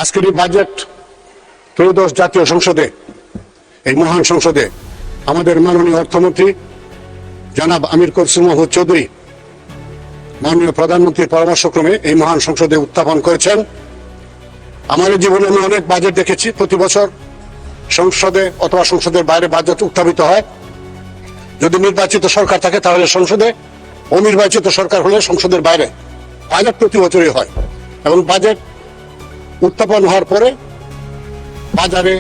আজকের এই বাজেট ত্রয়োদশ জাতীয় সংসদে, এই মহান সংসদে আমাদের মাননীয় অর্থমন্ত্রী জনাব আমির কুরসি মাহমুদ চৌধুরী মাননীয় প্রধানমন্ত্রীর পরামর্শক্রমে এই মহান সংসদে উত্থাপন করেছেন। আমাদের জীবনে আমি অনেক বাজেট দেখেছি। প্রতি বছর সংসদে অথবা সংসদের বাইরে বাজেট উত্থাপিত হয়। যদি নির্বাচিত সরকার থাকে তাহলে সংসদে, অনির্বাচিত সরকার হলে সংসদের বাইরে বাজেট প্রতি বছরই হয়। এবং বাজেট উত্থাপন হওয়ার পরে বাজারে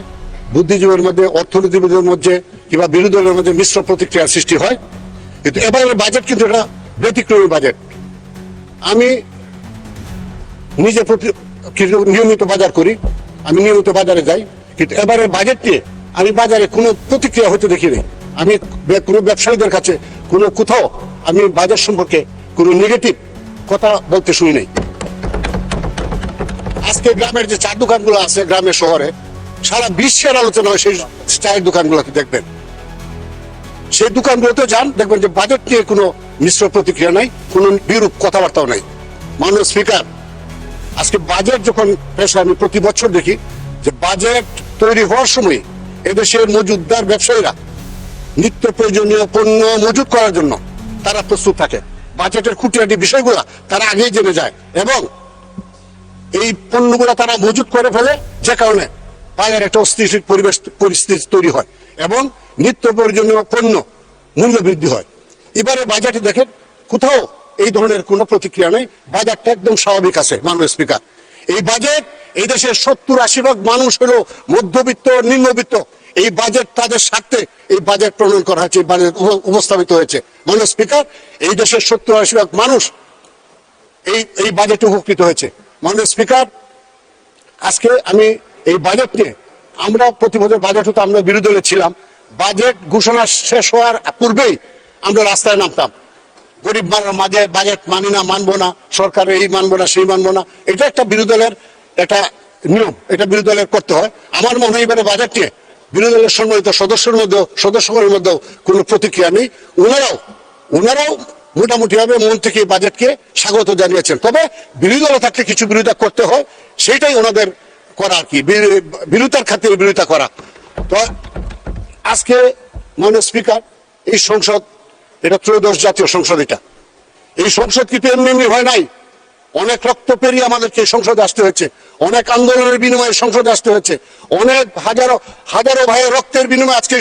বুদ্ধিজীবীর মধ্যে, অর্থনীতিবিদদের মধ্যে কিংবা বিরোধী দলের মধ্যে মিশ্র প্রতিক্রিয়ার সৃষ্টি হয়। কিন্তু এবারের বাজেট কিন্তু এটা ব্যতিক্রমী বাজেট। আমি নিজে নিয়মিত বাজার করি, আমি নিয়মিত বাজারে যাই, কিন্তু এবারের বাজেট নিয়ে আমি বাজারে কোনো প্রতিক্রিয়া হতে দেখিনি। আমি কোনো ব্যবসায়ীদের কাছে কোথাও আমি বাজার সম্পর্কে কোনো নেগেটিভ কথা বলতে শুনি নাই। আজকে গ্রামের যে চার দোকানগুলো আছে গ্রামের শহরে, সারা বিশ্বের আলোচনা হয় সেই চায়ের দোকানগুলোতে। দেখবেন সেই দোকানগুলোতে যান, দেখবেন যে বাজেট নিয়ে কোনো মিশ্র প্রতিক্রিয়া নাই, কোনো বিরূপ কথাবার্তাও নাই। মাননীয় স্পিকার, আজকে বাজেট যখন পেশ হয়, আমি প্রতি বছর দেখি যে বাজেট তৈরি হওয়ার সময় এদেশের মজুতদার ব্যবসায়ীরা নিত্য প্রয়োজনীয় পণ্য মজুত করার জন্য তারা প্রস্তুত থাকে। বাজেটের খুঁটিনাটি বিষয়গুলো তারা আগেই জেনে যায় এবং এই পণ্যগুলো তারা মজুত করে ফেলে, যে কারণে বাজারে একটা অস্থিতিশীল পরিস্থিতি তৈরি হয় এবং নিত্য প্রয়োজনীয় পণ্য মূল্য বৃদ্ধি হয়। এবারে বাজেটে দেখেন কোথাও এই ধরনের কোনো প্রতিক্রিয়া নেই। বাজারটা একদম স্বাভাবিক আছে। মাননীয় স্পিকার, এই বাজেট, এই দেশের 70-80% মানুষ হলো মধ্যবিত্ত, নিম্নবিত্ত। এই বাজেট তাদের স্বার্থে এই বাজেট প্রণয়ন করা হয়েছে, এই বাজেট উপস্থাপিত হয়েছে। মাননীয় স্পিকার, এই দেশের 70-80% মানুষ এই বাজেটে উপকৃত হয়েছে। মাননীয় স্পিকার, আজকে আমি এই বাজেট নিয়ে, আমরা প্রতি বছর বাজেট হতো, আমরা বিরোধী দলে ছিলাম। বাজেট ঘোষণা শেষ হওয়ার পূর্বেই আমরা রাস্তায় নামতাম, গরিব মাঝে বাজেট মানি না, মানবো না, সরকার এই মানবো না, সেই মানবো না। এটা একটা বিরোধী দলের একটা নিয়ম, এটা বিরোধী দলের করতে হয়। আমার মনে হয় এবারে বাজেট নিয়ে বিরোধী দলের সম্মানিত সদস্যদের মধ্যেও কোনো প্রতিক্রিয়া নেই। ওনারাও মোটামুটি ভাবে মন থেকে বাজেটকে স্বাগত জানিয়েছেন। তবে বিরোধী দলে থাকলে কিছু বিরোধিতা করতে হয়, সেটাই ওনাদের করা আর কি, বিরোধিতার খাতিরে বিরোধিতা করা। তো আজকে মাননীয় স্পিকার, এই সংসদ, এটা ত্রয়োদশ জাতীয় সংসদ। এই সংসদ কিন্তু এমনি হয় নাই। অনেক রক্ত পেরিয়ে আমাদেরকে এই সংসদে আসতে হয়েছে, অনেক আন্দোলনের বিনিময়ে সংসদে আসতে হয়েছে, অনেক হাজারো ভাইয়ের রক্তের বিনিময়ে আজকে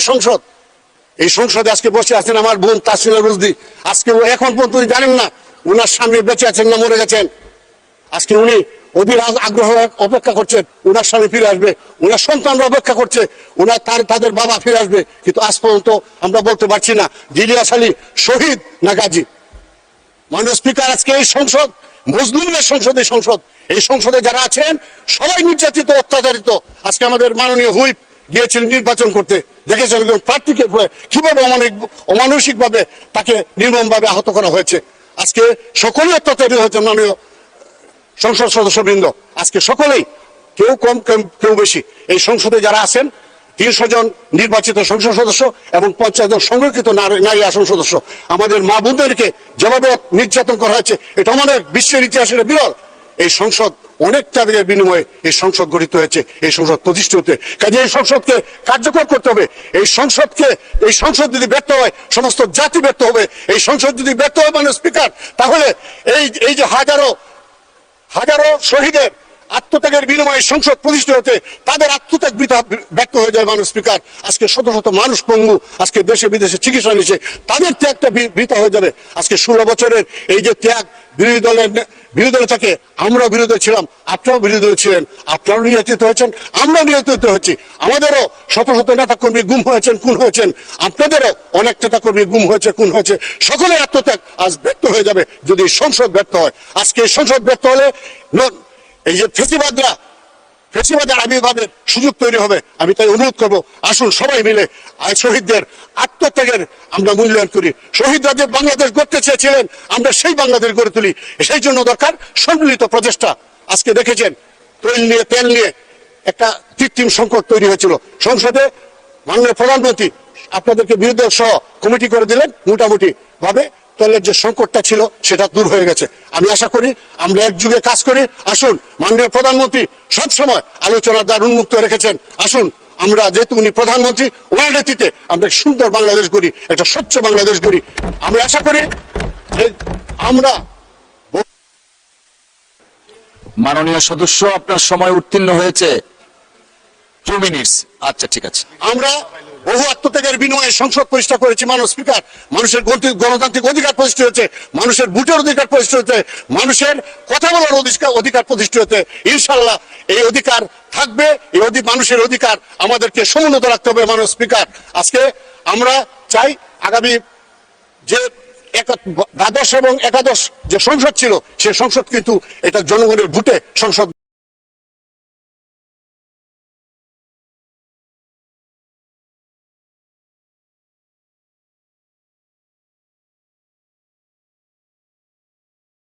এই সংসদে আজকে বসে আছেন আমার বোন তাসমিনা রুজদি। আজকে এখন পর্যন্ত জানেন না উনার স্বামী বেঁচে আছেন না মরে গেছেন। আজকে উনি অধীর আগ্রহ অপেক্ষা করছেন উনার স্বামী ফিরে আসবে, উনার সন্তানরা অপেক্ষা করছে তাদের বাবা ফিরে আসবে। কিন্তু আজ পর্যন্ত আমরা বলতে পারছি না ইলিয়াস আলী শহীদ না গাজী। মাননীয় স্পিকার, আজকে এই সংসদ মজলুমের সংসদ। এই সংসদে যারা আছেন সবাই নির্যাতিত, অত্যাচারিত। আজকে আমাদের মাননীয় হুইপ গিয়েছিলেন নির্বাচন করতে, দেখেছেন একজন প্রার্থীকে কিভাবে অমানসিক ভাবে তাকে নির্মম ভাবে আহত করা হয়েছে। আজকে সকলেই অত্যাচারিত হয়েছে। মাননীয় সংসদ সদস্যবৃন্দ, আজকে সকলেই, কেউ কম কেউ বেশি, এই সংসদে যারা আছেন 300 জন নির্বাচিত সংসদ সদস্য এবং 50 জন সংরক্ষিত নারী আসন সদস্য, আমাদের মা বোনদেরকে যেভাবে নির্যাতন করা হয়েছে, এটা আমাদের বিশ্বের ইতিহাসের বিরল। এই সংসদ অনেক ত্যাগের বিনিময়ে এই সংসদ গঠিত হয়েছে, এই সংসদ প্রতিষ্ঠিত হতে। কাজে এই সংসদকে কার্যকর করতে হবে। এই সংসদ যদি ব্যর্থ হয়, সমস্ত জাতি ব্যর্থ হবে। এই সংসদ যদি ব্যর্থ হয় মাননীয় স্পিকার, তাহলে এই যে হাজারো শহীদের আত্মত্যাগের বিনিময়ে সংসদ প্রতিষ্ঠিত হতে, তাদের আত্মত্যাগ ব্যর্থ হয়ে যায়। মাননীয় স্পিকার, আজকে শত শত মানুষ পঙ্গু, আজকে দেশে বিদেশে চিকিৎসা নিচ্ছে, তাদের ত্যাগটা বৃথা হয়ে যাবে। আজকে 16 বছরের এই যে ত্যাগ, বিরোধী দলে থাকে, আমরা বিরোধী ছিলাম, আপনারাও বিরোধী ছিলেন, আপনারাও নির্যাতিত হয়েছেন, আমরা নির্যাতিত হচ্ছি। আমাদেরও শত শত নেতা কর্মী গুম হয়েছেন, খুন হয়েছেন, আপনাদেরও অনেক নেতা কর্মী গুম হয়েছে, খুন হয়েছে। সকলের আত্মত্যাগ আজ ব্যর্থ হয়ে যাবে যদি সংসদ ব্যর্থ হয়। আজকে সংসদ ব্যর্থ হলে এই যে ফেসিবাদের আবির্ভাবের সুযোগ তৈরি হবে। আমি তাই অনুরোধ করবো, আসুন সবাই মিলে শহীদদের আত্মত্যাগের আমরা মূল্যায়ন করি। শহীদরা যে বাংলাদেশ গড়তে চেয়েছিলেন, আমরা সেই বাংলাদেশ গড়ে তুলি। সেই জন্য দরকার সম্মিলিত প্রচেষ্টা। আজকে দেখেছেন তেল নিয়ে একটা কৃত্রিম সংকট তৈরি হয়েছিল সংসদে। মাননীয় প্রধানমন্ত্রী আপনাদেরকে বিরোধী সহ কমিটি করে দিলেন, মোটামুটি ভাবে তলের যে সংকটটা ছিল সেটা দূর হয়ে গেছে। আমি আশা করি আমরা একযুগে কাজ করি। আসুন, মাননীয় প্রধানমন্ত্রী সবসময় আলোচনার দ্বার উন্মুক্ত রেখেছেন। আসুন, আমরা যেহেতু উনি প্রধানমন্ত্রী, ওনার নেতৃত্বে আমরা সুন্দর বাংলাদেশ গড়ি, একটা স্বচ্ছ বাংলাদেশ গড়ি। আমরা আশা করি যে আমরা মাননীয় সদস্য, আপনার সময় উত্তীর্ণ হয়েছে 2 মিনিটস। আচ্ছা, ঠিক আছে। আমরা বহু আত্মত্যাগের বিনিময়ে সংসদ প্রতিষ্ঠা করেছি। মাননীয় স্পিকার, মানুষের গণতান্ত্রিক অধিকার প্রতিষ্ঠিত হয়েছে, মানুষের ভোটের অধিকার প্রতিষ্ঠিত হয়েছে, মানুষের কথা বলার অধিকার প্রতিষ্ঠিত হয়েছে। ইনশাল্লাহ এই অধিকার থাকবে। এই মানুষের অধিকার আমাদেরকে সমুন্নত রাখতে হবে। মাননীয় স্পিকার, আজকে আমরা চাই আগামী যে দ্বাদশ এবং একাদশ যে সংসদ ছিল, সে সংসদ কিন্তু এটা জনগণের ভোটে সংসদ